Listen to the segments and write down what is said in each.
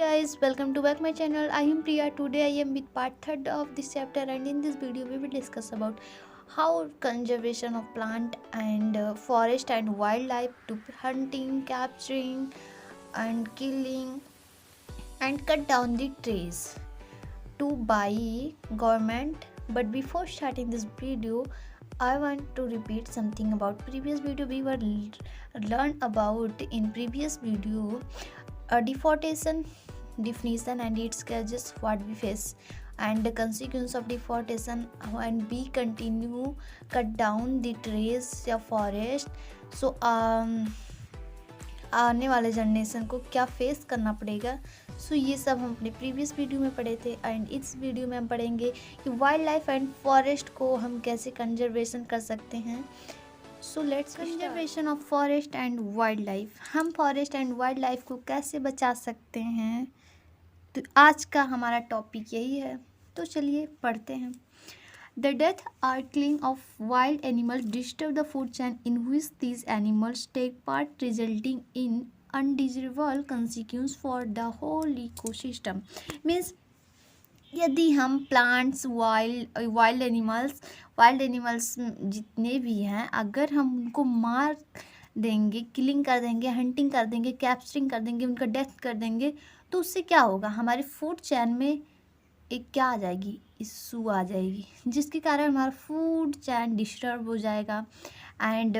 Guys, welcome to back my channel. I am Priya. Today I am with part third of this chapter, and in this video we will discuss about how conservation of plant and forest and wildlife to hunting, capturing and killing and cut down the trees to by government. But before starting this video, I want to repeat something about previous video we were learned about in previous video. Deforestation definition and its causes, what we face and the consequence of deforestation, and we continue cut down the trees या forest. So आने वाले generation को क्या face करना पड़ेगा. सो ये सब हम अपने प्रीवियस वीडियो में पढ़े थे, एंड इस वीडियो में हम पढ़ेंगे कि वाइल्ड लाइफ एंड फॉरेस्ट को हम कैसे कंजर्वेशन कर सकते हैं. So let's conservation of forest and wild life. हम फॉरेस्ट एंड वाइल्ड लाइफ को कैसे बचा सकते हैं, तो आज का हमारा टॉपिक यही है. तो चलिए पढ़ते हैं. The death or killing of wild animals disturb the food chain in which these animals take part, resulting in undesirable consequence for the whole ecosystem. Means यदि हम प्लांट्स, वाइल्ड एनिमल्स जितने भी हैं, अगर हम उनको मार देंगे, किलिंग कर देंगे, हंटिंग कर देंगे, कैप्चरिंग कर देंगे, उनका डेथ कर देंगे, तो उससे क्या होगा, हमारे फूड चेन में एक क्या आ जाएगी, इशू आ जाएगी, जिसके कारण हमारा फूड चेन डिस्टर्ब हो जाएगा. एंड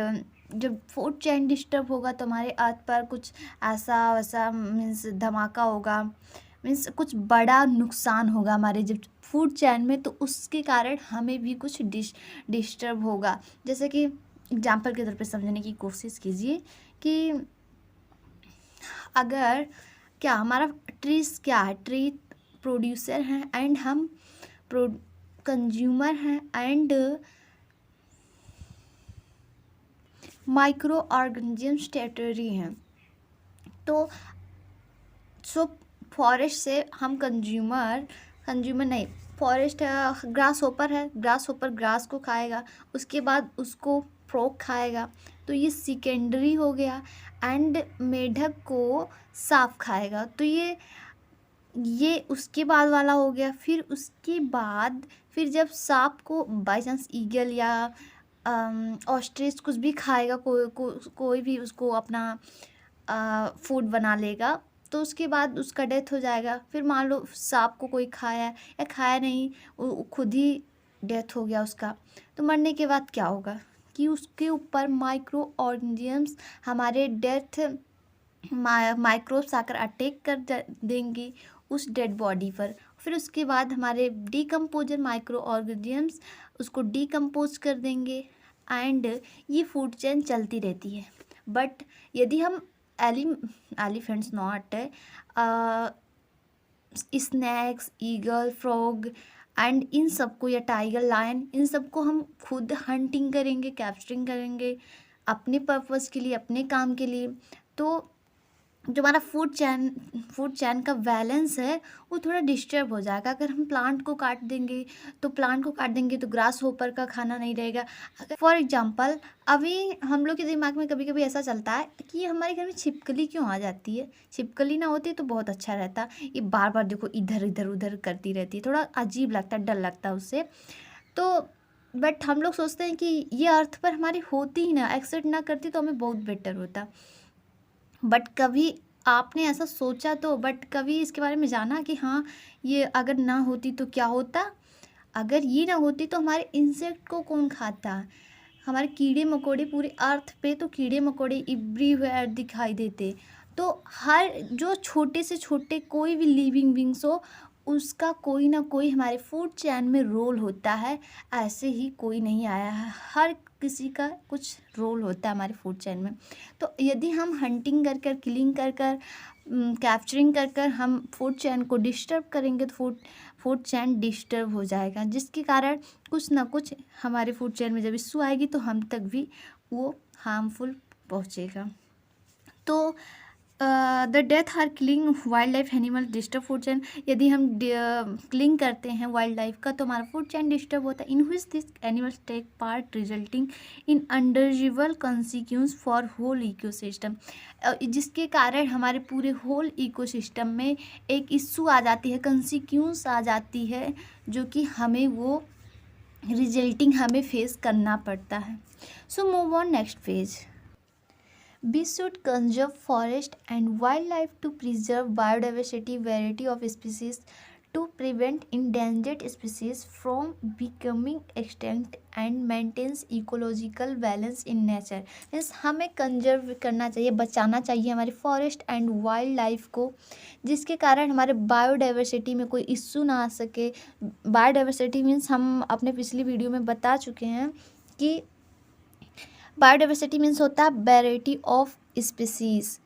जब फूड चेन डिस्टर्ब होगा तो हमारे अर्थ पर कुछ ऐसा वैसा मीन्स धमाका होगा, मीन्स कुछ बड़ा नुकसान होगा हमारे जब फूड चेन में, तो उसके कारण हमें भी कुछ डिस्टर्ब होगा. जैसे कि एग्जाम्पल के तौर पे समझने की कोशिश कीजिए कि अगर क्या हमारा ट्रीज क्या है, ट्री प्रोड्यूसर हैं एंड हम कंज्यूमर हैं, एंड माइक्रो ऑर्गेनिजम्स टेरिटरी हैं. तो सो फॉरेस्ट से हम कंज्यूमर नहीं, फॉरेस्ट ग्रास होपर है, ग्रास होपर ग्रास को खाएगा, उसके बाद उसको फ्रॉग खाएगा, तो ये सेकेंडरी हो गया. एंड मेढक को सांप खाएगा, तो ये उसके बाद वाला हो गया. फिर उसके बाद फिर जब सांप को बाई चांस ईगल या ऑस्ट्रिच कुछ भी खाएगा, कोई भी उसको अपना फूड बना लेगा, तो उसके बाद उसका डेथ हो जाएगा. फिर मान लो सांप को कोई खाया या खाया नहीं, खुद ही डेथ हो गया उसका, तो मरने के बाद क्या होगा कि उसके ऊपर माइक्रो ऑर्गेनिजम्स हमारे डेथ माइक्रोब्स आकर अटैक कर देंगी उस डेड बॉडी पर. फिर उसके बाद हमारे डिकम्पोजर माइक्रो ऑर्गेनिजम्स उसको डिकम्पोज कर देंगे, एंड ये फूड चेन चलती रहती है. बट यदि हम elephants not snacks, eagle, frog and in सबको, या टाइगर, लायन, इन सबको हम खुद हंटिंग करेंगे, कैप्चरिंग करेंगे अपने पर्पस के लिए, अपने काम के लिए, तो जो हमारा फूड चैन का बैलेंस है वो थोड़ा डिस्टर्ब हो जाएगा. अगर हम प्लांट को काट देंगे तो ग्रास होपर का खाना नहीं रहेगा. फॉर एग्जांपल अभी हम लोग के दिमाग में कभी कभी ऐसा चलता है कि हमारे घर में छिपकली क्यों आ जाती है. छिपकली ना होती तो बहुत अच्छा रहता. ये बार बार देखो इधर इधर उधर करती रहती है, थोड़ा अजीब लगता है, डर लगता है उससे. तो बट हम लोग सोचते हैं कि ये अर्थ पर हमारी होती ही ना, एक्सेप्ट ना करती तो हमें बहुत बेटर होता. बट कभी आपने ऐसा सोचा तो, बट कभी इसके बारे में जाना कि हाँ ये अगर ना होती तो क्या होता. अगर ये ना होती तो हमारे इंसेक्ट को कौन खाता, हमारे कीड़े मकोड़े पूरे अर्थ पे, तो कीड़े मकोड़े एवरीवेयर दिखाई देते. तो हर जो छोटे से छोटे कोई भी लिविंग बींग्स हो, उसका कोई ना कोई हमारे फूड चेन में रोल होता है. ऐसे ही कोई नहीं आया है, हर किसी का कुछ रोल होता है हमारे फूड चेन में. तो यदि हम हंटिंग कर किलिंग कर कैप्चरिंग कर हम फूड चेन को डिस्टर्ब करेंगे, तो फूड चेन डिस्टर्ब हो जाएगा, जिसके कारण कुछ ना कुछ हमारे फूड चेन में जब इशू आएगी तो हम तक भी वो हार्मफुल पहुँचेगा. तो the death or killing wildlife animal disturb food chain. यदि हम किलिंग करते हैं वाइल्ड लाइफ का तो हमारा फूड चैन डिस्टर्ब होता है। In which this animals take part resulting in undesirable consequence for whole ecosystem, जिसके कारण हमारे पूरे होल इकोसिस्टम में एक इशू आ जाती है, कॉन्सिक्वेंस आ जाती है, जो कि हमें वो रिजल्टिंग हमें फेस करना पड़ता है। सो move on next page. We should conserve forest and wildlife to preserve biodiversity, variety of species, to prevent endangered species from becoming extinct and maintains ecological balance in nature। Means हमें conserve करना चाहिए, बचाना चाहिए हमारे forest and wild life को, जिसके कारण हमारे बायोडाइवर्सिटी में कोई इश्यू ना आ सके। बायोडाइवर्सिटी मीन्स हम अपने पिछली वीडियो में बता चुके हैं कि बायोडाइवर्सिटी मीन्स होता है वैरायटी ऑफ स्पीसीज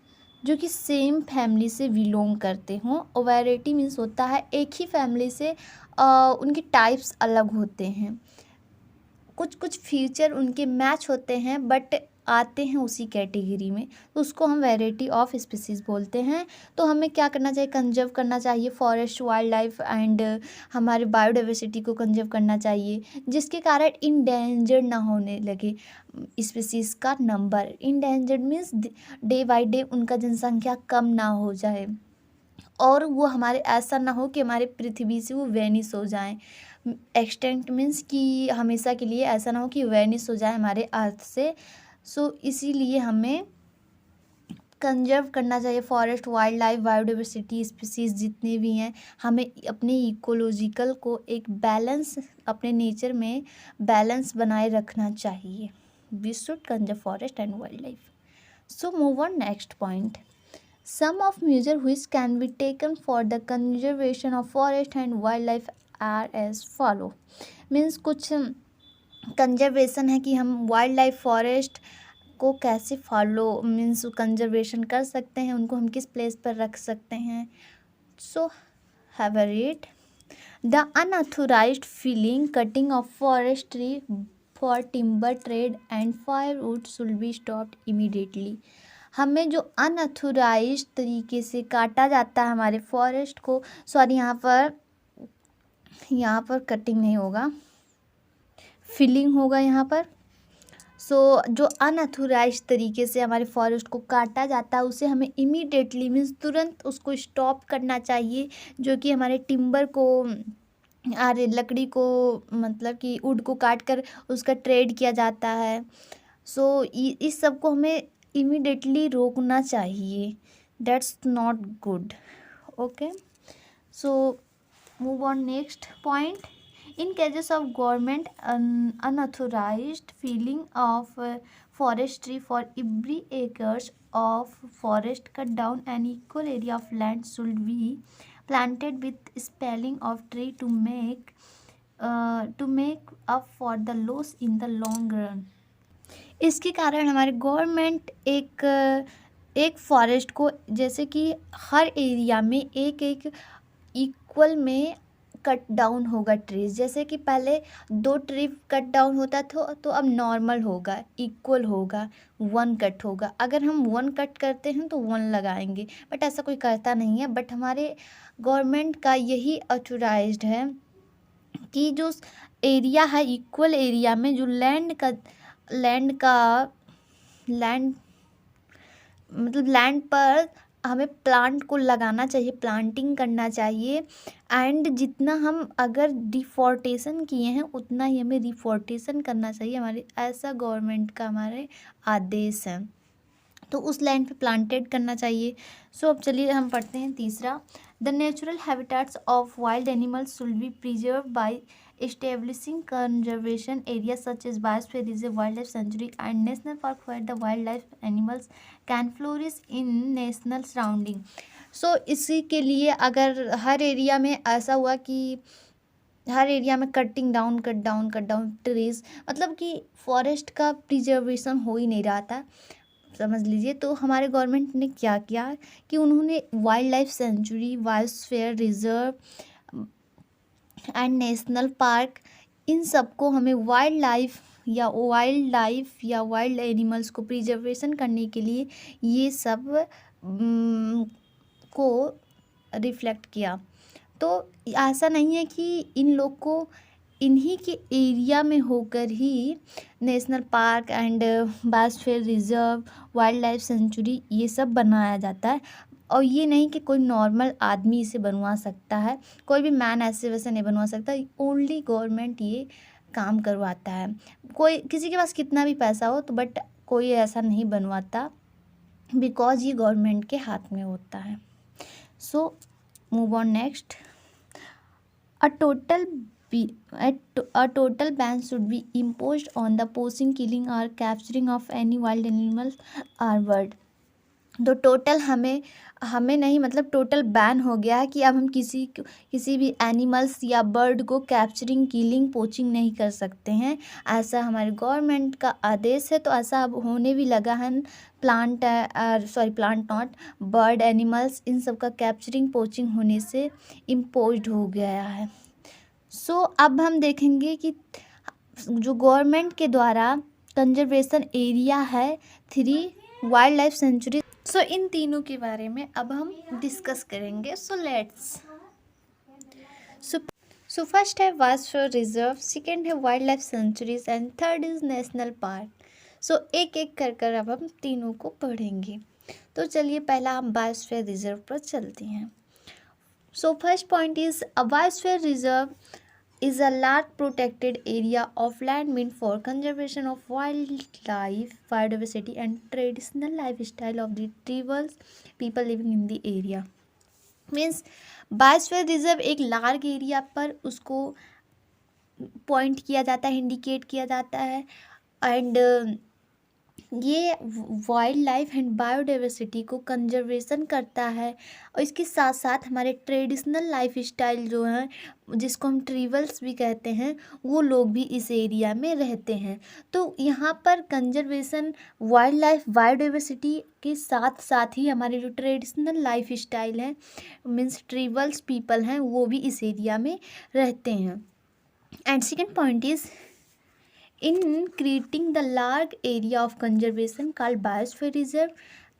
जो कि सेम फैमिली से बिलोंग करते हों, और वैरायटी मीन्स होता है एक ही फैमिली से उनके टाइप्स अलग होते हैं, कुछ कुछ फीचर उनके मैच होते हैं बट आते हैं उसी कैटेगरी में, तो उसको हम वैरायटी ऑफ स्पीसीज बोलते हैं। तो हमें क्या करना चाहिए, कंजर्व करना चाहिए फॉरेस्ट, वाइल्ड लाइफ एंड हमारे बायोडाइवर्सिटी को कंजर्व करना चाहिए, जिसके कारण इंडेंजर्ड ना होने लगे स्पीसीज का number. Endangered means day by day उनका जनसंख्या कम ना हो जाए, और वो हमारे ऐसा ना हो कि हमारे पृथ्वी से वो वेनिस हो जाएं। एक्सटेंट मीन्स कि हमेशा के लिए ऐसा ना हो कि वेनिस हो जाए हमारे अर्थ से। सो इसीलिए हमें कंजर्व करना चाहिए forest, wild life, biodiversity, species जितने भी हैं, हमें अपने इकोलॉजिकल को एक बैलेंस, अपने नेचर में बैलेंस बनाए रखना चाहिए। We should conserve forest and wildlife. So move on next point. Some of measures which can be taken for the conservation of forest and wildlife are as follow। Means कुछ conservation है कि हम wild life, forest को कैसे follow means conservation कर सकते हैं, उनको हम किस प्लेस पर रख सकते हैं। So have a read. The unauthorised felling, cutting of forest tree for timber trade and firewood should be stopped immediately. हमें जो अनऑथोराइज्ड तरीके से काटा जाता है हमारे फॉरेस्ट को, सॉरी यहाँ पर कटिंग नहीं होगा, फिलिंग होगा यहाँ पर। सो जो अनऑथोराइज्ड तरीके से हमारे फॉरेस्ट को काटा जाता है उसे हमें इमीडिएटली मीन्स तुरंत उसको स्टॉप करना चाहिए, जो कि हमारे टिम्बर को, अरे लकड़ी को, मतलब कि वुड को काट कर उसका ट्रेड किया जाता है। सो इस सब को हमें इमीडिएटली रोकना चाहिए, that's not good. Okay, so move on next point. In cases of government unauthorised feeling of forestry for every acres of forest cut down, an equal area of land should be planted with spalling of tree to make up for the loss in the long run। इसके कारण हमारे government एक forest को, जैसे कि हर area में एक एक इक्वल में कट डाउन होगा ट्रीज। जैसे कि पहले 2 ट्री कट डाउन होता था तो अब नॉर्मल होगा, इक्वल होगा, 1 कट होगा। अगर हम 1 कट करते हैं तो 1 लगाएंगे, बट ऐसा कोई करता नहीं है। बट हमारे गवर्नमेंट का यही ऑथोराइज्ड है कि जो एरिया है इक्वल एरिया में, जो लैंड पर हमें प्लांट को लगाना चाहिए, प्लांटिंग करना चाहिए। एंड जितना हम अगर डिफॉरेस्टेशन किए हैं उतना ही हमें रिफॉरेस्टेशन करना चाहिए, हमारे ऐसा गवर्नमेंट का हमारे आदेश है, तो उस लैंड पे प्लांटेड करना चाहिए। सो अब चलिए हम पढ़ते हैं तीसरा। The natural habitats of wild animals should be preserve by establishing conservation areas such as biosphere reserve, wildlife sanctuary and national park where the wildlife animals can flourish in national surrounding। सो इसी के लिए अगर हर area में ऐसा हुआ कि हर area में cut down trees, मतलब कि फॉरेस्ट का प्रिजर्वेशन हो ही नहीं रहा था, समझ लीजिए। तो हमारे गवर्नमेंट ने क्या किया कि उन्होंने wild life sanctuary, biosphere reserve and national park, इन सबको हमें वाइल्ड लाइफ या वाइल्ड एनिमल्स को प्रिजर्वेशन करने के लिए ये सब को रिफ्लेक्ट किया। तो ऐसा नहीं है कि इन लोग को इन्हीं के एरिया में होकर ही national park and biosphere reserve, wild life sanctuary ये सब बनाया जाता है। और ये नहीं कि कोई नॉर्मल आदमी इसे बनवा सकता है, कोई भी मैन ऐसे वैसे नहीं बनवा सकता, ओनली गवर्नमेंट ये काम करवाता है। कोई किसी के पास कितना भी पैसा हो तो बट कोई ऐसा नहीं बनवाता, बिकॉज ये गवर्नमेंट के हाथ में होता है। सो move on next. A total a total ban should be imposed on the poaching, killing or capturing of any wild animals or bird। तो टोटल हमें नहीं, मतलब टोटल बैन हो गया है कि अब हम किसी भी एनिमल्स या बर्ड को कैप्चरिंग, किलिंग, पोचिंग नहीं कर सकते हैं। ऐसा हमारे गवर्नमेंट का आदेश है। तो ऐसा अब होने भी लगा है। प्लांट नॉट बर्ड, एनिमल्स, इन सब का कैप्चरिंग, पोचिंग होने से इम्पोज्ड हो गया है। सो अब हम देखेंगे कि जो गवर्नमेंट के द्वारा कंजर्वेशन एरिया है 3 वाइल्ड लाइफ सेंचुरी। सो इन तीनों के बारे में अब हम डिस्कस करेंगे। सो लेट्स सो फर्स्ट है बायोस्फीयर रिजर्व, सेकंड है wild life sanctuaries and third is national park. So एक एक कर अब हम तीनों को पढ़ेंगे। तो चलिए पहला हम बायोस्फीयर रिजर्व पर चलते हैं। So first point is a biosphere reserve is a large protected area of land meant for conservation of wildlife, biodiversity and traditional lifestyle of the tribal people living in the area। Means biosphere reserve एक large area पर उसको point किया जाता है, indicate किया जाता है। And ये वाइल्ड लाइफ एंड बायोडाइवर्सिटी को कंजर्वेशन करता है। और इसके साथ साथ हमारे ट्रेडिशनल लाइफ स्टाइल जो हैं, जिसको हम ट्रिबल्स भी कहते हैं, वो लोग भी इस एरिया में रहते हैं। तो यहाँ पर कंजर्वेशन, वाइल्ड लाइफ, बायोडाइवर्सिटी के साथ साथ ही हमारे जो ट्रेडिशनल लाइफ स्टाइल हैं, मीन्स ट्रिबल्स पीपल हैं, वो भी इस एरिया में रहते हैं। And second point is in creating the large area of conservation called biosphere reserve,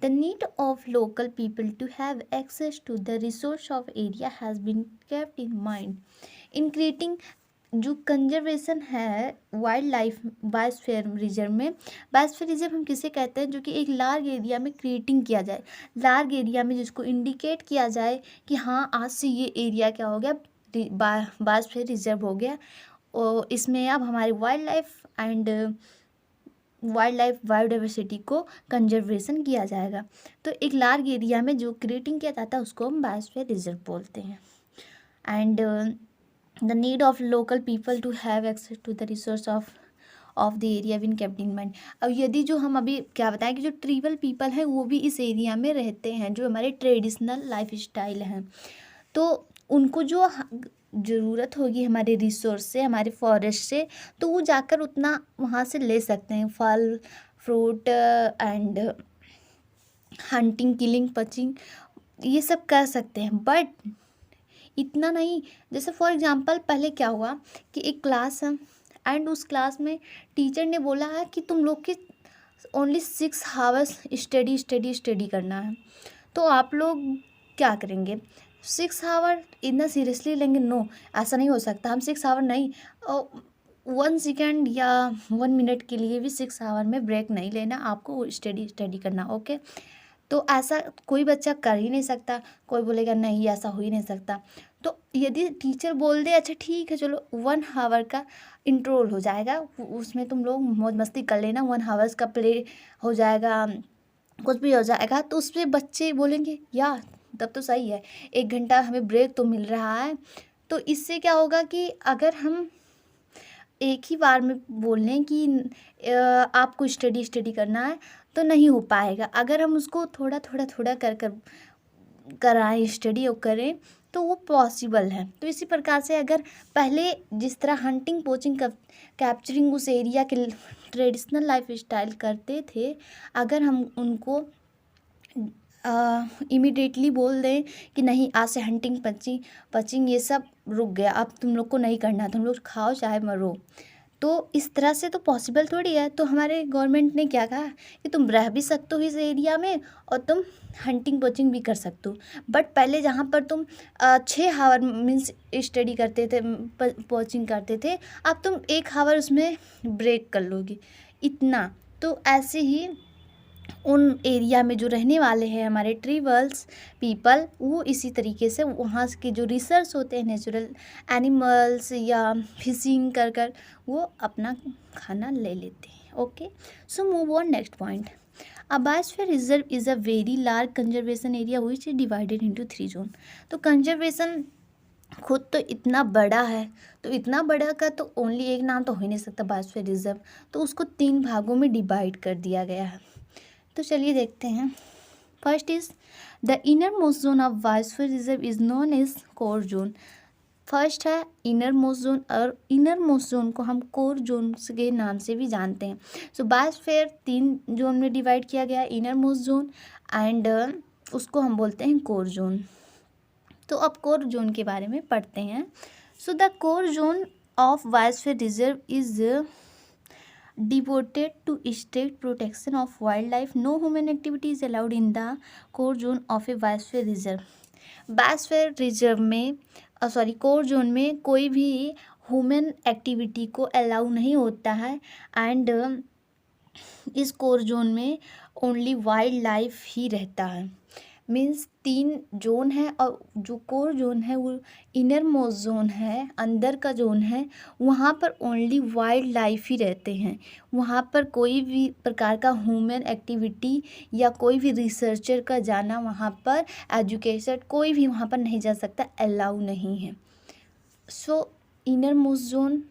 the need of local people to have access to the resource of area has been kept in mind। in creating जो conservation है wild life biosphere reserve में, biosphere reserve हम किसे कहते हैं, जो कि एक लार्ज एरिया में क्रिएटिंग किया जाए, लार्ज एरिया में जिसको इंडिकेट किया जाए कि हाँ आज से ये एरिया क्या हो गया, बायोस्फीयर रिजर्व हो गया। और इसमें अब हमारी वाइल्ड लाइफ बायोडाइवर्सिटी को कंजर्वेशन किया जाएगा। तो एक लार्ज एरिया में जो क्रिएटिंग किया जाता है उसको हम बायोस्फीयर रिजर्व बोलते हैं। And the need of local people to have access to the resource of the area been kept in mind. अब यदि जो हम अभी क्या बताएं कि जो ट्राइबल पीपल हैं वो भी इस एरिया में रहते हैं, जो हमारे ट्रेडिशनल लाइफ स्टाइल हैं, तो उनको जो ज़रूरत होगी हमारे रिसोर्स से, हमारे फॉरेस्ट से, तो वो जाकर उतना वहाँ से ले सकते हैं, फल फ्रूट एंड हंटिंग, किलिंग, पचिंग, ये सब कर सकते हैं। बट इतना नहीं। जैसे फॉर एग्जांपल पहले क्या हुआ कि एक क्लास है एंड उस क्लास में टीचर ने बोला है कि तुम लोग के ओनली 6 आवर्स स्टडी करना है। तो आप लोग क्या करेंगे? 6 आवर इतना सीरियसली लेंगे? नो, ऐसा नहीं हो सकता। हम 6 आवर नहीं, 1 सेकेंड या 1 मिनट के लिए भी 6 आवर में ब्रेक नहीं लेना, आपको स्टडी करना। ओके, तो ऐसा कोई बच्चा कर ही नहीं सकता। कोई बोलेगा नहीं ऐसा हो ही नहीं सकता। तो यदि टीचर बोल दे अच्छा ठीक है चलो 1 आवर का इंट्रोल हो जाएगा, उसमें तुम लोग मौज मस्ती कर लेना, 1 आवर्स का प्ले हो जाएगा, कुछ भी हो जाएगा, तो उस पर बच्चे बोलेंगे या तब तो सही है, 1 घंटा हमें ब्रेक तो मिल रहा है। तो इससे क्या होगा कि अगर हम एक ही बार में बोल लें कि आपको स्टडी करना है तो नहीं हो पाएगा। अगर हम उसको थोड़ा कर कराएं, स्टडी और करें तो वो पॉसिबल है। तो इसी प्रकार से अगर पहले जिस तरह हंटिंग, पोचिंग, कैप्चरिंग उस एरिया के ट्रेडिशनल लाइफ स्टाइल करते थे, अगर हम उनको इमीडिएटली बोल दें कि नहीं आज से हंटिंग, पचिंग ये सब रुक गया, अब तुम लोग को नहीं करना, तुम लोग खाओ चाहे मरो, तो इस तरह से तो पॉसिबल थोड़ी है। तो हमारे गवर्नमेंट ने क्या कहा कि तुम रह भी सकते हो इस एरिया में और तुम हंटिंग पोचिंग भी कर सकते हो, बट पहले जहाँ पर तुम 6 आवर मीन्स स्टडी करते थे, पोचिंग करते थे, अब तुम 1 आवर उसमें ब्रेक कर लोगे इतना। तो ऐसे ही उन एरिया में जो रहने वाले हैं हमारे ट्राइबल्स पीपल, वो इसी तरीके से वहाँ के जो रिसर्च होते हैं नेचुरल एनिमल्स या फिशिंग कर कर वो अपना खाना ले लेते हैं। Okay, so move on next point. A biosphere reserve is a very large conservation area which is divided into 3 zones। तो कंजर्वेशन खुद तो इतना बड़ा है, तो इतना बड़ा का तो ओनली एक नाम तो हो ही नहीं सकता बायोस्फीयर रिजर्व, तो उसको 3 भागों में डिवाइड कर दिया गया है। तो चलिए देखते हैं। First is the inner most zone of biosphere reserve is known as core zone. First है इनर मोस्ट जोन, और इनर मोस्ट जोन को हम कोर जोन के नाम से भी जानते हैं। सो बायोस्फीयर 3 जोन में डिवाइड किया गया, इनर मोस्ट जोन एंड उसको हम बोलते हैं कोर जोन। तो अब कोर जोन के बारे में पढ़ते हैं। So the core zone of biosphere reserve is devoted to strict protection of wildlife. No human activity is allowed in the core zone of a biosphere reserve। Biosphere reserve में core zone में कोई भी human activity को allow नहीं होता है, and इस core zone में ओनली वाइल्ड लाइफ ही रहता है। मीन्स 3 जोन है, और जो कोर जोन है वो इनर मोस्ट जोन है, अंदर का जोन है, वहाँ पर ओनली वाइल्ड लाइफ ही रहते हैं। वहाँ पर कोई भी प्रकार का ह्यूमन एक्टिविटी या कोई भी रिसर्चर का जाना, वहाँ पर एजुकेशन कोई भी वहाँ पर नहीं जा सकता, अलाउ नहीं है। सो इनर मोस्ट जोन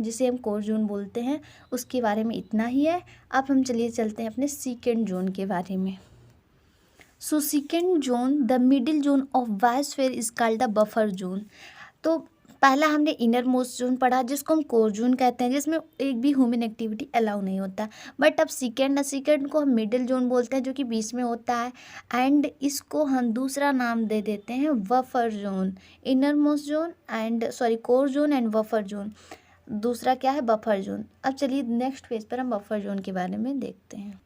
जिसे हम कोर जोन बोलते हैं, उसके बारे में इतना ही है। अब हम चलिए चलते हैं अपने सेकेंड जोन के बारे में। So second zone the middle zone of biosphere is called the buffer zone. तो पहला हमने इनर मोस्ट जोन पढ़ा जिसको हम कोर जोन कहते हैं, जिसमें एक भी ह्यूमन एक्टिविटी अलाउ नहीं होता। बट अब सेकेंड को हम मिडिल जोन बोलते हैं, जो कि बीच में होता है, एंड इसको हम दूसरा नाम दे देते हैं buffer zone. Inner most zone and core zone and buffer zone, दूसरा क्या है बफर जोन। अब चलिए नेक्स्ट पेज पर हम बफर जोन के बारे में देखते हैं।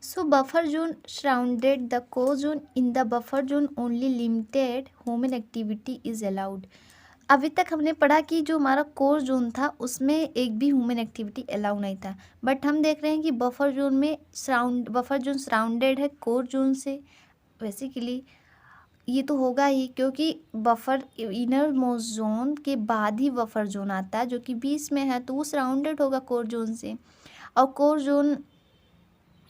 So buffer zone surrounded the core zone. In the buffer zone only limited human activity is allowed। अभी तक हमने पढ़ा कि जो हमारा कोर जोन था उसमें एक भी ह्यूमन एक्टिविटी अलाउ नहीं था, बट हम देख रहे हैं कि बफर जोन में बफर जोन सराउंडेड है कोर जोन से। बेसिकली ये तो होगा ही, क्योंकि बफर इनर मोस्ट जोन के बाद ही बफर जोन आता है, जो कि बीच में है, तो वो सराउंडेड होगा कोर जोन से। और कोर जोन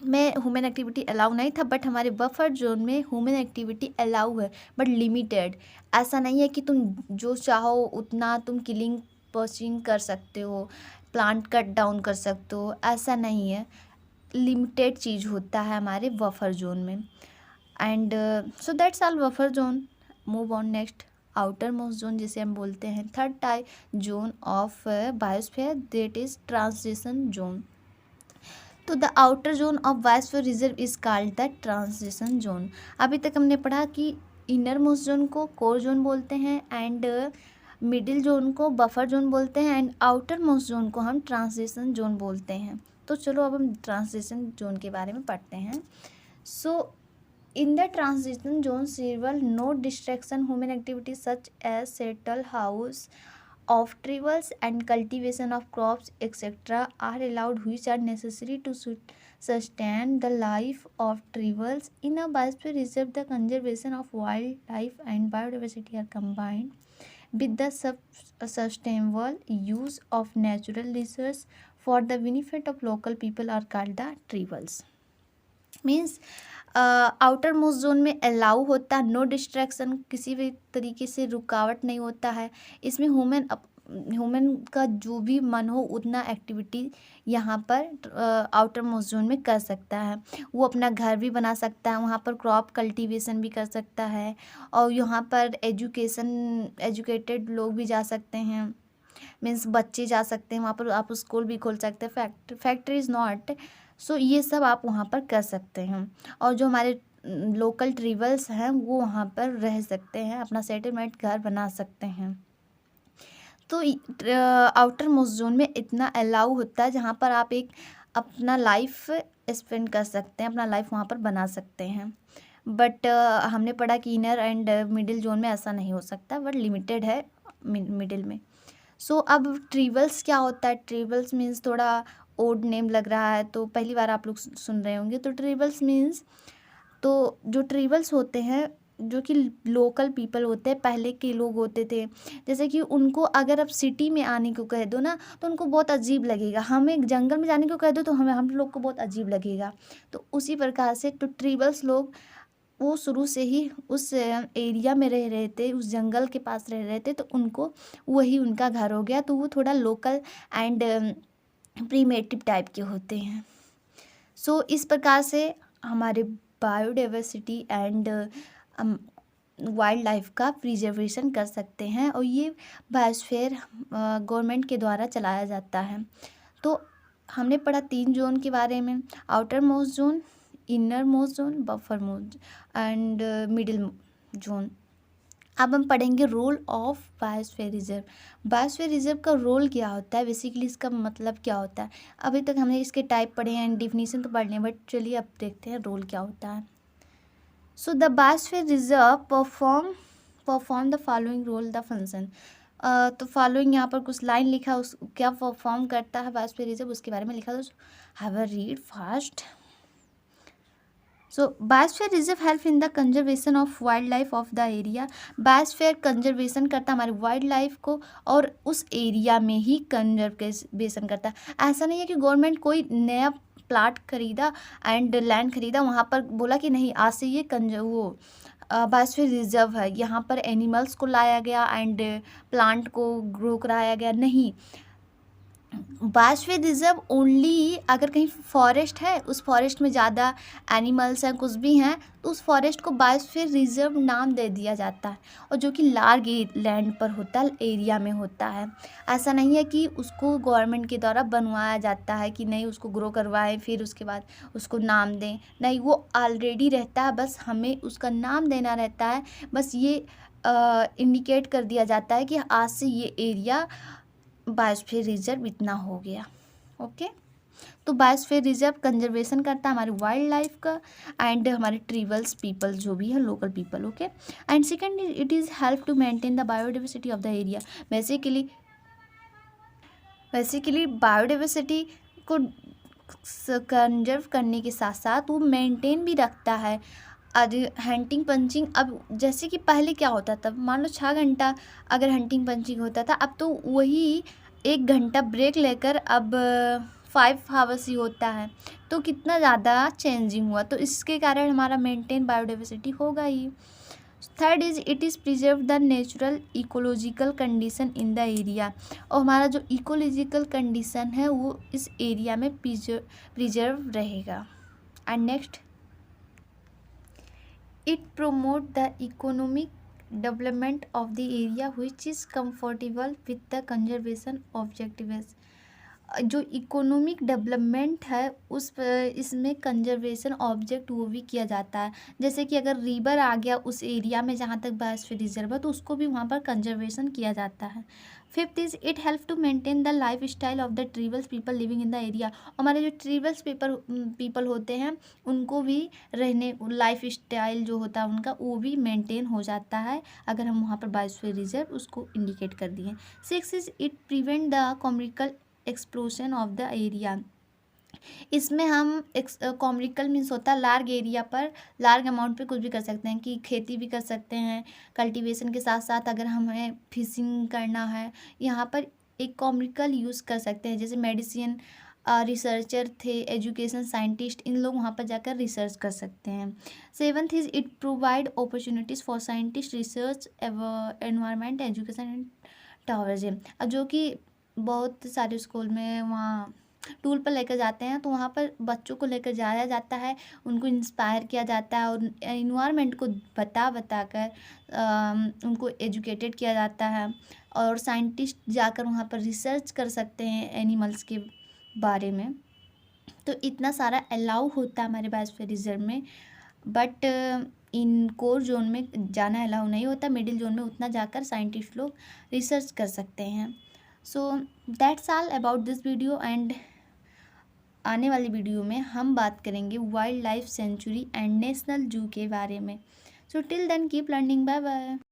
में ह्यूमन एक्टिविटी अलाउ नहीं था, बट हमारे बफर जोन में ह्यूमन एक्टिविटी अलाउ है, बट लिमिटेड। ऐसा नहीं है कि तुम जो चाहो उतना तुम किलिंग पोचिंग कर सकते हो, प्लांट कट डाउन कर सकते हो, ऐसा नहीं है। लिमिटेड चीज़ होता है हमारे बफर जोन में। And so that's all buffer zone. Move on next outer most zone, जिसे हम बोलते हैं third type zone of biosphere, that is transition zone. तो the outer zone of biosphere reserve is called the transition zone. अभी तक हमने पढ़ा कि इनर मोस्ट जोन को कोर जोन बोलते हैं, एंड मिडिल जोन को बफर जोन बोलते हैं, एंड आउटर मोस्ट जोन को हम ट्रांजिशन जोन बोलते हैं। तो चलो अब हम ट्रांजिशन जोन के बारे में पढ़ते हैं। So in the transition zone several no distraction human activities such as settle house of tribals and cultivation of crops etc. are allowed, which are necessary to sustain the life of tribals. In a biosphere reserve, the conservation of wildlife and biodiversity are combined with the sustainable use of natural resources for the benefit of local people are called the tribals। Means outer most zone में allow होता है, no distraction, किसी भी तरीके से रुकावट नहीं होता है। इसमें ह्यूमन का जो भी मन हो उतना एक्टिविटी यहाँ पर आउटर मोस्ट जोन में कर सकता है। वो अपना घर भी बना सकता है, वहाँ पर क्रॉप कल्टीवेशन भी कर सकता है, और यहाँ पर एजुकेटेड लोग भी जा सकते हैं, मीन्स बच्चे जा सकते हैं वहाँ पर, आप स्कूल भी खोल सकते हैं, फैक्ट्रीज नॉट। सो ये सब आप वहाँ पर कर सकते हैं, और जो हमारे लोकल ट्राइबल्स हैं वो वहाँ पर रह सकते हैं, अपना सेटलमेंट घर बना सकते हैं। तो आउटर मोस्ट जोन में इतना अलाउ होता है जहाँ पर आप एक अपना लाइफ स्पेंड कर सकते हैं, अपना लाइफ वहाँ पर बना सकते हैं। बट हमने पढ़ा कि इनर एंड मिडिल जोन में ऐसा नहीं हो सकता, बट लिमिटेड है मिडिल में। सो अब ट्रिवल्स क्या होता है? ट्रिवल्स मीन्स थोड़ा ओड नेम लग रहा है, तो पहली बार आप लोग सुन रहे होंगे। तो ट्रिवल्स मीन्स, तो जो ट्रिवल्स होते हैं जो कि लोकल पीपल होते हैं, पहले के लोग होते थे, जैसे कि उनको अगर आप सिटी में आने को कह दो ना तो उनको बहुत अजीब लगेगा, हमें जंगल में जाने को कह दो तो हम लोग को बहुत अजीब लगेगा। तो उसी प्रकार से तो ट्रिबल्स लोग वो शुरू से ही उस एरिया में रह रहे थे, उस जंगल के पास रह रहे थे, तो उनको वही उनका घर हो गया। तो वो थोड़ा लोकल एंड प्रीमेटिव टाइप के होते हैं। सो इस प्रकार से हमारे बायोडाइवर्सिटी एंड वाइल्ड लाइफ का प्रिजर्वेशन कर सकते हैं, और ये बायोस्फीयर गवर्नमेंट के द्वारा चलाया जाता है। तो हमने पढ़ा 3 जोन के बारे में, outer most zone, inner most zone, buffer most and middle zone. अब हम पढ़ेंगे role of biosphere reserve. Biosphere reserve का रोल क्या होता है, बेसिकली इसका मतलब क्या होता है। अभी तक हमने इसके टाइप पढ़े हैं, डेफिनेशन तो पढ़ लिए, बट चलिए अब देखते हैं रोल क्या होता है। So the biosphere reserve perform the following role the function. तो फॉलोइंग यहाँ पर कुछ लाइन लिखा, उस क्या परफॉर्म करता है बायोस्फीयर रिजर्व, उसके बारे में लिखा। तो have a read fast. So biosphere reserve help in the conservation of wild life of the area. Biosphere conservation करता है हमारी वाइल्ड लाइफ को, और उस एरिया में ही कंजर्वेशन करता है। ऐसा नहीं है कि गवर्नमेंट कोई नया प्लाट खरीदा एंड लैंड खरीदा, वहाँ पर बोला कि नहीं आज से ये बायोस्फीयर रिजर्व है, यहाँ पर एनिमल्स को लाया गया एंड प्लांट को ग्रो कराया गया। नहीं, बायोस्फीयर रिजर्व ओनली अगर कहीं फॉरेस्ट है, उस फॉरेस्ट में ज़्यादा एनिमल्स हैं, कुछ भी हैं, तो उस फॉरेस्ट को बायोस्फीयर रिजर्व नाम दे दिया जाता है, और जो कि लार्ज लैंड पर होता है, एरिया में होता है। ऐसा नहीं है कि उसको गवर्नमेंट के द्वारा बनवाया जाता है कि नहीं उसको ग्रो करवाएं फिर उसके बाद उसको नाम दें, नहीं, वो ऑलरेडी रहता है, बस हमें उसका नाम देना रहता है। बस ये इंडिकेट कर दिया जाता है कि आज से ये एरिया बायोस्फीयर रिजर्व इतना हो गया। ओके, तो बायोस्फीयर रिजर्व कंजर्वेशन करता है हमारी वाइल्ड लाइफ का एंड हमारे ट्रिबल्स पीपल जो भी है, local people. Okay, and second it is help to maintain the biodiversity of the area. Basically biodiversity को कंजर्व करने के साथ साथ वो मेंटेन भी रखता है। हंटिंग पंचिंग, अब जैसे कि पहले क्या होता था, मान लो 6 घंटा अगर हंटिंग पंचिंग होता था, अब तो वही 1 घंटा ब्रेक लेकर अब 5 आवर्स ही होता है। तो कितना ज़्यादा चेंजिंग हुआ, तो इसके कारण हमारा मेंटेन बायोडाइवर्सिटी होगा ही। Third is it is preserve the natural ecological condition in the area, और हमारा जो इकोलॉजिकल कंडीशन है वो इस एरिया में प्रिजर्व रहेगा। And next, it promote the economic development of the area which is comfortable with the conservation objectives। जो economic development है इसमें कंजर्वेशन ऑब्जेक्ट वो भी किया जाता है। जैसे कि अगर रिवर आ गया उस एरिया में जहाँ तक बायोस्फीयर रिजर्व है, तो उसको भी वहाँ पर कंजर्वेशन किया जाता है। Fifth is it help to maintain the life style of the tribals people living in the area. हमारे जो ट्रिबल्स पीपल होते हैं उनको भी रहने लाइफ स्टाइल जो होता है उनका वो भी मेंटेन हो जाता है अगर हम वहाँ पर बायोस्फीयर रिजर्व उसको इंडिकेट कर दिए। Six is it prevent the commercial explosion of the area. इसमें हम कॉमर्शियल मीन्स होता है लार्ज एरिया पर लार्ज अमाउंट पे कुछ भी कर सकते हैं, कि खेती भी कर सकते हैं, कल्टीवेशन के साथ साथ अगर हमें फिशिंग करना है यहाँ पर एक कॉमर्शियल यूज़ कर सकते हैं। जैसे मेडिसिन रिसर्चर थे, एजुकेशन साइंटिस्ट, इन लोग वहाँ पर जाकर रिसर्च कर सकते हैं। Seventh is it provide opportunities for scientist research environment education and tourism. जो कि बहुत सारे स्कूल में वहाँ टूर पर लेकर जाते हैं, तो वहाँ पर बच्चों को लेकर जाया जाता है, उनको इंस्पायर किया जाता है और इन्वायरमेंट को बता कर उनको एजुकेटेड किया जाता है, और साइंटिस्ट जाकर वहाँ पर रिसर्च कर सकते हैं एनिमल्स के बारे में। तो इतना सारा अलाउ होता है हमारे बायोस्फीयर रिजर्व में। बट इन कोर जोन में जाना अलाउ नहीं होता, मिडिल जोन में उतना जाकर साइंटिस्ट लोग रिसर्च कर सकते हैं। So that's all about this video, and आने वाली वीडियो में हम बात करेंगे wild life sanctuary and national zoo के बारे में। So till then keep learning, bye bye.